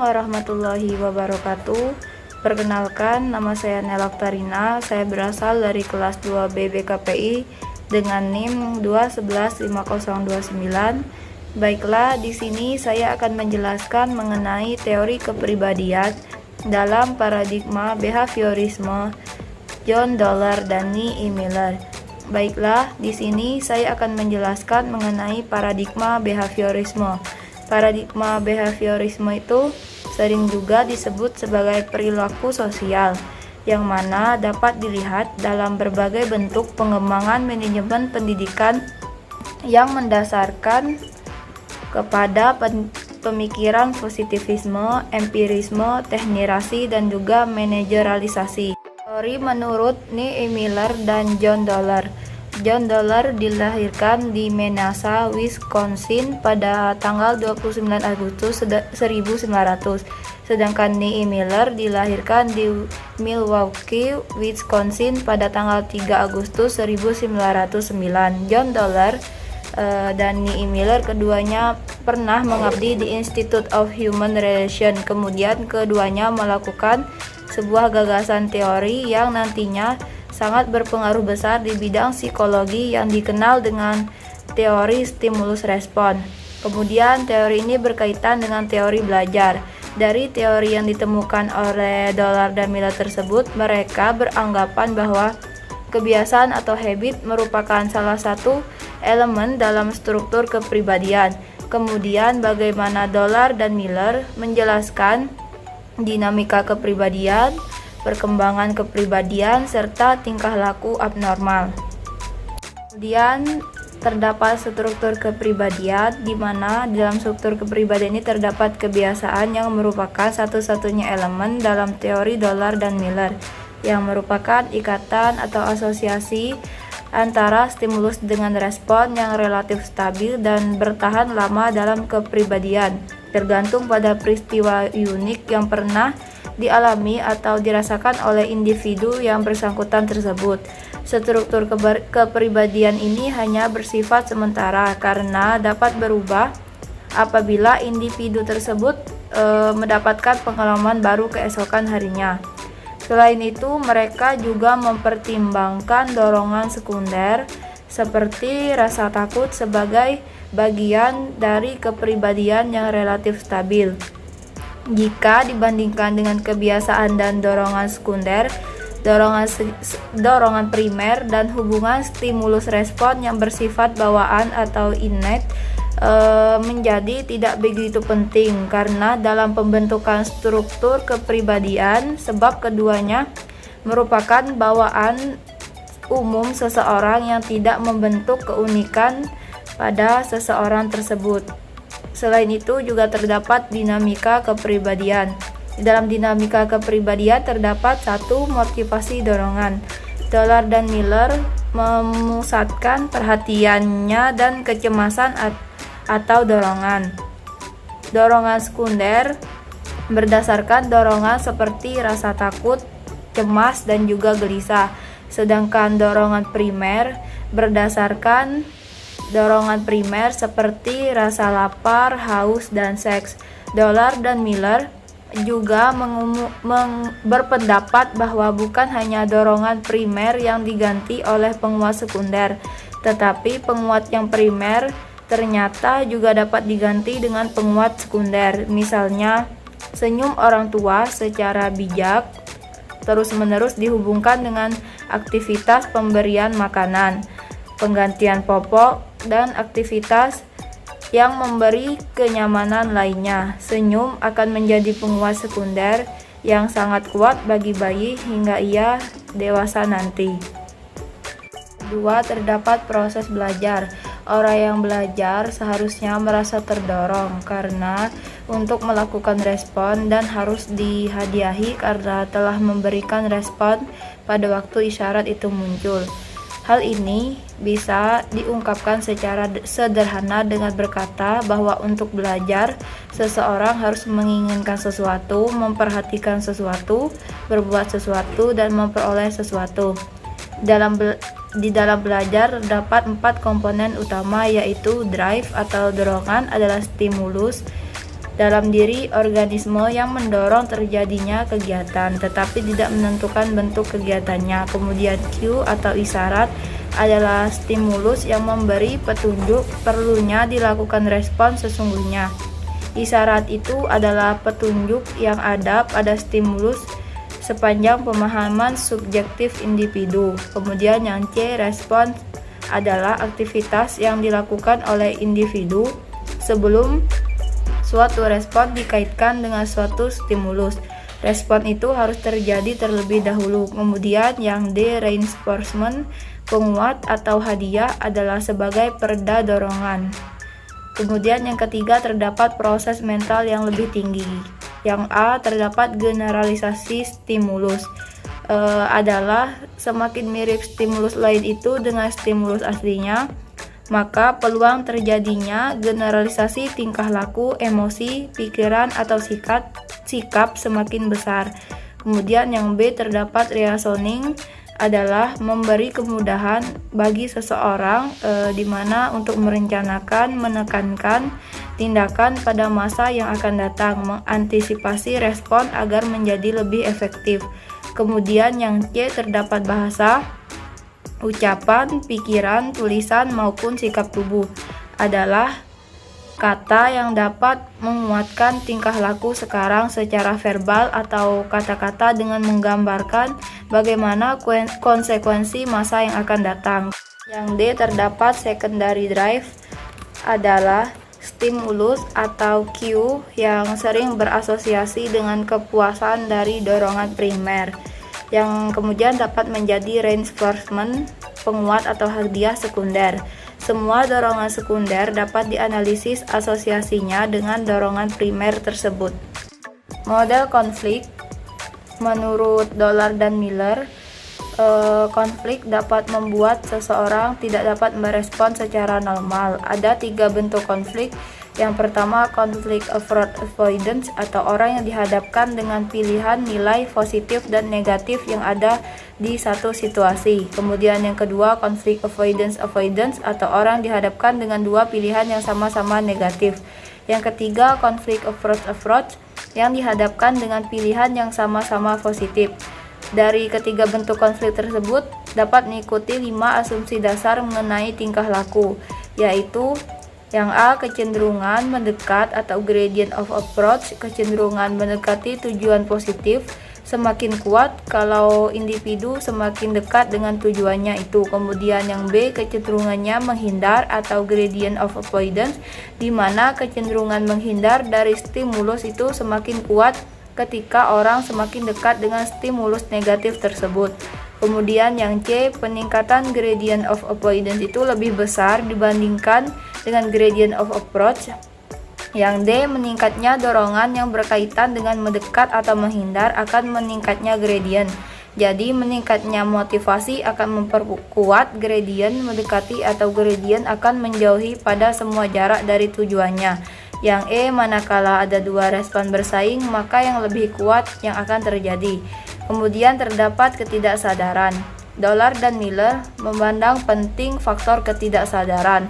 warahmatullahi wabarakatuh. Perkenalkan, nama saya Nela Oktarina. Saya berasal dari kelas 2B BKPI dengan NIM 2115029. Baiklah, di sini saya akan menjelaskan mengenai teori kepribadian dalam paradigma behaviorisme John Dollar dan Ni Miller. Baiklah, di sini saya akan menjelaskan mengenai paradigma behaviorisme. Paradigma behaviorisme itu sering juga disebut sebagai perilaku sosial, yang mana dapat dilihat dalam berbagai bentuk pengembangan manajemen pendidikan yang mendasarkan kepada pemikiran positivisme, empirisme, teknirasi, dan juga manajerialisasi. Teori menurut Ni Miller dan John Dollar. John Dollar dilahirkan di Menasa, Wisconsin pada tanggal 29 Agustus 1900, sedangkan Ni Miller dilahirkan di Milwaukee, Wisconsin pada tanggal 3 Agustus 1909. John Dollar dan Ni Miller keduanya pernah mengabdi di Institute of Human Relations. Kemudian keduanya melakukan sebuah gagasan teori yang nantinya sangat berpengaruh besar di bidang psikologi yang dikenal dengan teori stimulus respon. Kemudian teori ini berkaitan dengan teori belajar. Dari teori yang ditemukan oleh Dollar dan Miller tersebut, mereka beranggapan bahwa kebiasaan atau habit merupakan salah satu elemen dalam struktur kepribadian. Kemudian bagaimana Dollar dan Miller menjelaskan dinamika kepribadian, perkembangan kepribadian, serta tingkah laku abnormal. Kemudian terdapat struktur kepribadian, di mana dalam struktur kepribadian ini terdapat kebiasaan yang merupakan satu-satunya elemen dalam teori Dollar dan Miller, yang merupakan ikatan atau asosiasi antara stimulus dengan respon yang relatif stabil dan bertahan lama dalam kepribadian, tergantung pada peristiwa unik yang pernah dialami atau dirasakan oleh individu yang bersangkutan tersebut. Struktur kepribadian ini hanya bersifat sementara karena dapat berubah apabila individu tersebut mendapatkan pengalaman baru keesokan harinya. Selain itu, mereka juga mempertimbangkan dorongan sekunder seperti rasa takut sebagai bagian dari kepribadian yang relatif stabil. Jika dibandingkan dengan kebiasaan dan dorongan sekunder, dorongan primer dan hubungan stimulus respon yang bersifat bawaan atau innate menjadi tidak begitu penting karena dalam pembentukan struktur kepribadian, sebab keduanya merupakan bawaan umum seseorang yang tidak membentuk keunikan pada seseorang tersebut. Selain itu juga terdapat dinamika kepribadian. Di dalam dinamika kepribadian terdapat satu motivasi dorongan. Dollar dan Miller memusatkan perhatiannya dan kecemasan atau dorongan. Dorongan sekunder berdasarkan dorongan seperti rasa takut, cemas, dan juga gelisah. Sedangkan dorongan primer berdasarkan dorongan primer seperti rasa lapar, haus, dan seks. Dollar dan Miller juga berpendapat bahwa bukan hanya dorongan primer yang diganti oleh penguat sekunder, tetapi penguat yang primer ternyata juga dapat diganti dengan penguat sekunder. Misalnya, senyum orang tua secara bijak terus-menerus dihubungkan dengan aktivitas pemberian makanan, penggantian popok, dan aktivitas yang memberi kenyamanan lainnya. Senyum akan menjadi penguat sekunder yang sangat kuat bagi bayi hingga ia dewasa nanti. 2. Terdapat proses belajar. Orang yang belajar seharusnya merasa terdorong karena untuk melakukan respon dan harus dihadiahi karena telah memberikan respon pada waktu isyarat itu muncul. Hal ini bisa diungkapkan secara sederhana dengan berkata bahwa untuk belajar, seseorang harus menginginkan sesuatu, memperhatikan sesuatu, berbuat sesuatu, dan memperoleh sesuatu. Di dalam belajar terdapat 4 komponen utama, yaitu drive atau dorongan adalah stimulus, dalam diri organisme yang mendorong terjadinya kegiatan, tetapi tidak menentukan bentuk kegiatannya. Kemudian Q atau isyarat adalah stimulus yang memberi petunjuk perlunya dilakukan respon sesungguhnya. Isyarat itu adalah petunjuk yang ada pada stimulus sepanjang pemahaman subjektif individu. Kemudian yang C, respon adalah aktivitas yang dilakukan oleh individu sebelum suatu respon dikaitkan dengan suatu stimulus. Respon itu harus terjadi terlebih dahulu. Kemudian yang D, reinforcement, penguat atau hadiah adalah sebagai pereda dorongan. Kemudian yang ketiga, terdapat proses mental yang lebih tinggi. Yang A, terdapat generalisasi stimulus. Adalah semakin mirip stimulus lain itu dengan stimulus aslinya, maka peluang terjadinya generalisasi tingkah laku, emosi, pikiran, atau sikap semakin besar. Kemudian yang B, terdapat reasoning, adalah memberi kemudahan bagi seseorang di mana untuk merencanakan, menekankan tindakan pada masa yang akan datang, mengantisipasi respon agar menjadi lebih efektif. Kemudian yang C, terdapat bahasa, ucapan, pikiran, tulisan, maupun sikap tubuh, adalah kata yang dapat menguatkan tingkah laku sekarang secara verbal atau kata-kata dengan menggambarkan bagaimana konsekuensi masa yang akan datang. Yang D, terdapat secondary drive, adalah stimulus atau Q yang sering berasosiasi dengan kepuasan dari dorongan primer, yang kemudian dapat menjadi reinforcement, penguat atau hadiah sekunder. Semua dorongan sekunder dapat dianalisis asosiasinya dengan dorongan primer tersebut. Model konflik menurut Dollar dan Miller, konflik dapat membuat seseorang tidak dapat merespon secara normal. Ada 3 bentuk konflik. Yang pertama, konflik avoidance atau orang yang dihadapkan dengan pilihan nilai positif dan negatif yang ada di satu situasi. Kemudian yang kedua, konflik avoidance atau orang dihadapkan dengan 2 pilihan yang sama-sama negatif. Yang ketiga, konflik approach yang dihadapkan dengan pilihan yang sama-sama positif. Dari ketiga bentuk konflik tersebut dapat mengikuti 5 asumsi dasar mengenai tingkah laku, yaitu yang A, kecenderungan mendekat atau gradient of approach, kecenderungan mendekati tujuan positif semakin kuat kalau individu semakin dekat dengan tujuannya itu. Kemudian yang B, kecenderungannya menghindar atau gradient of avoidance, di mana kecenderungan menghindar dari stimulus itu semakin kuat ketika orang semakin dekat dengan stimulus negatif tersebut. Kemudian yang C, peningkatan gradient of avoidance itu lebih besar dibandingkan dengan gradient of approach. Yang D, meningkatnya dorongan yang berkaitan dengan mendekat atau menghindar akan meningkatnya gradient. Jadi meningkatnya motivasi akan memperkuat gradient, mendekati atau gradient akan menjauhi pada semua jarak dari tujuannya. Yang E, manakala ada 2 respon bersaing, maka yang lebih kuat yang akan terjadi. Kemudian terdapat ketidaksadaran. Dollar dan Miller memandang penting faktor ketidaksadaran,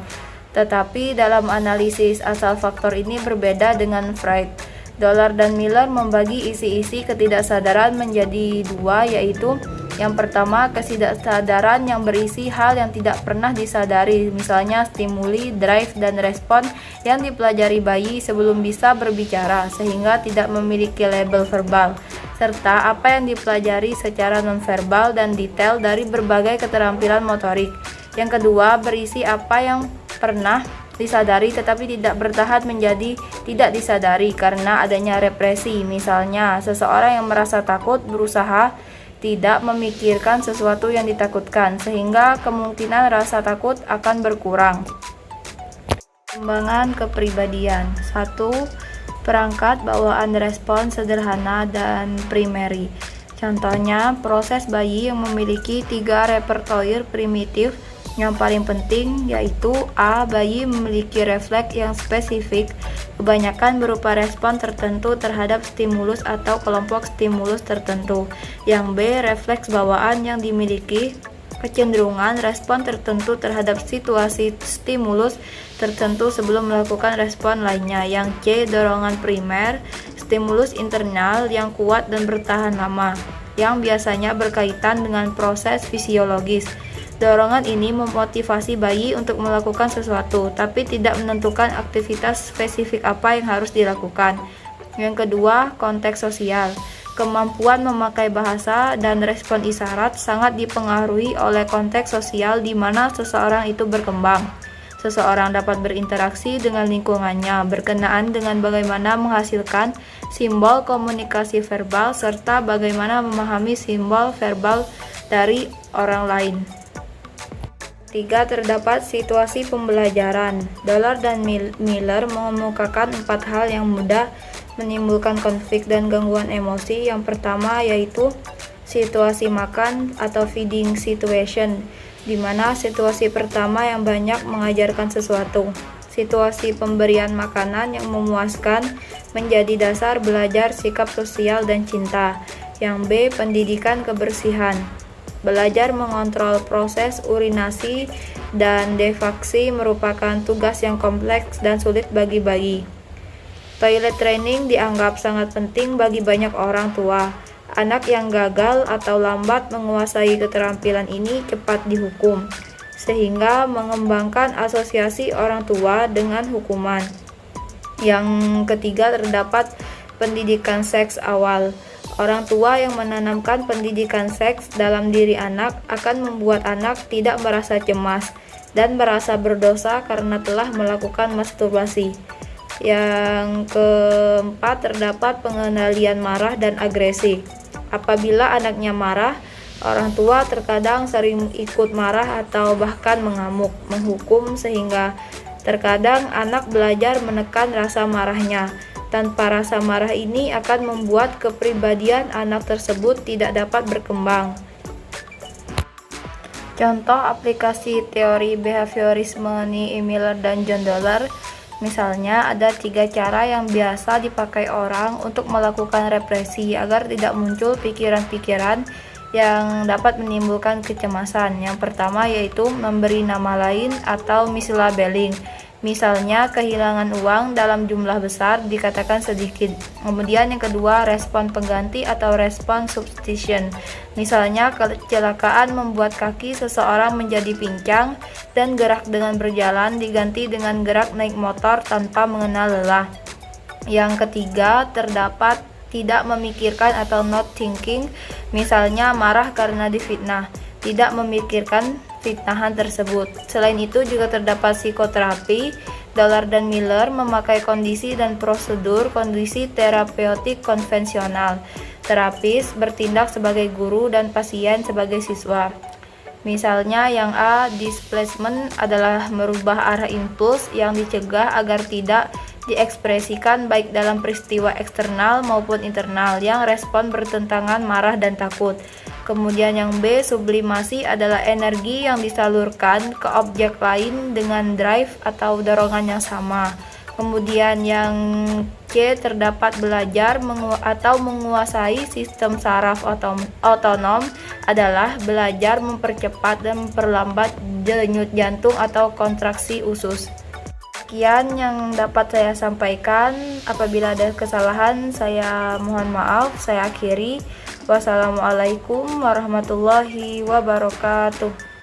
tetapi dalam analisis asal faktor ini berbeda dengan Freud. Dollar dan Miller membagi isi-isi ketidaksadaran menjadi 2, yaitu yang pertama, ketidaksadaran yang berisi hal yang tidak pernah disadari, misalnya stimuli, drive, dan respon yang dipelajari bayi sebelum bisa berbicara, sehingga tidak memiliki label verbal, serta apa yang dipelajari secara nonverbal dan detail dari berbagai keterampilan motorik. Yang kedua, berisi apa yang pernah disadari tetapi tidak bertahan menjadi tidak disadari karena adanya represi, misalnya seseorang yang merasa takut berusaha tidak memikirkan sesuatu yang ditakutkan, sehingga kemungkinan rasa takut akan berkurang. Pengembangan kepribadian. 1. Perangkat bawaan respon sederhana dan primary. Contohnya, proses bayi yang memiliki 3 repertoire primitif yang paling penting, yaitu A. Bayi memiliki refleks yang spesifik, kebanyakan berupa respon tertentu terhadap stimulus atau kelompok stimulus tertentu. Yang B. Refleks bawaan yang dimiliki kecenderungan respon tertentu terhadap situasi stimulus tertentu sebelum melakukan respon lainnya. Yang C, dorongan primer, stimulus internal yang kuat dan bertahan lama, yang biasanya berkaitan dengan proses fisiologis. Dorongan ini memotivasi bayi untuk melakukan sesuatu, tapi tidak menentukan aktivitas spesifik apa yang harus dilakukan. Yang kedua, konteks sosial. Kemampuan memakai bahasa dan respon isyarat sangat dipengaruhi oleh konteks sosial di mana seseorang itu berkembang. Seseorang dapat berinteraksi dengan lingkungannya berkenaan dengan bagaimana menghasilkan simbol komunikasi verbal serta bagaimana memahami simbol verbal dari orang lain. 3. Terdapat situasi pembelajaran. Dollar dan Miller mengemukakan 4 hal yang mudah menimbulkan konflik dan gangguan emosi. Yang pertama yaitu situasi makan atau feeding situation, di mana situasi pertama yang banyak mengajarkan sesuatu. Situasi pemberian makanan yang memuaskan menjadi dasar belajar sikap sosial dan cinta. Yang B, pendidikan kebersihan. Belajar mengontrol proses urinasi dan defaksi merupakan tugas yang kompleks dan sulit bagi bayi. Toilet training dianggap sangat penting bagi banyak orang tua. Anak yang gagal atau lambat menguasai keterampilan ini cepat dihukum, sehingga mengembangkan asosiasi orang tua dengan hukuman. Yang ketiga, terdapat pendidikan seks awal. Orang tua yang menanamkan pendidikan seks dalam diri anak akan membuat anak tidak merasa cemas dan merasa berdosa karena telah melakukan masturbasi. Yang keempat, terdapat pengendalian marah dan agresi. Apabila anaknya marah, orang tua terkadang sering ikut marah atau bahkan mengamuk, menghukum, sehingga terkadang anak belajar menekan rasa marahnya. Tanpa rasa marah ini akan membuat kepribadian anak tersebut tidak dapat berkembang. Contoh aplikasi teori behaviorisme Ni Miller dan John Dollar. Misalnya, ada 3 cara yang biasa dipakai orang untuk melakukan represi agar tidak muncul pikiran-pikiran yang dapat menimbulkan kecemasan. Yang pertama yaitu memberi nama lain atau mislabeling. Misalnya, kehilangan uang dalam jumlah besar dikatakan sedikit. Kemudian yang kedua, respon pengganti atau respon substitution. Misalnya, kecelakaan membuat kaki seseorang menjadi pincang dan gerak dengan berjalan diganti dengan gerak naik motor tanpa mengenal lelah. Yang ketiga, terdapat tidak memikirkan atau not thinking. Misalnya, marah karena difitnah, tidak memikirkan fitnahan tersebut. Selain itu juga terdapat psikoterapi. Dollar dan Miller memakai kondisi dan prosedur kondisi terapeutik konvensional. Terapis bertindak sebagai guru dan pasien sebagai siswa. Misalnya yang A, displacement adalah merubah arah impuls yang dicegah agar tidak diekspresikan baik dalam peristiwa eksternal maupun internal yang respon bertentangan marah dan takut. Kemudian yang B, sublimasi adalah energi yang disalurkan ke objek lain dengan drive atau dorongan yang sama. Kemudian yang C, terdapat belajar atau menguasai sistem saraf otonom adalah belajar mempercepat dan memperlambat denyut jantung atau kontraksi usus. Sekian yang dapat saya sampaikan. Apabila ada kesalahan, saya mohon maaf. Saya akhiri. Wassalamualaikum warahmatullahi wabarakatuh.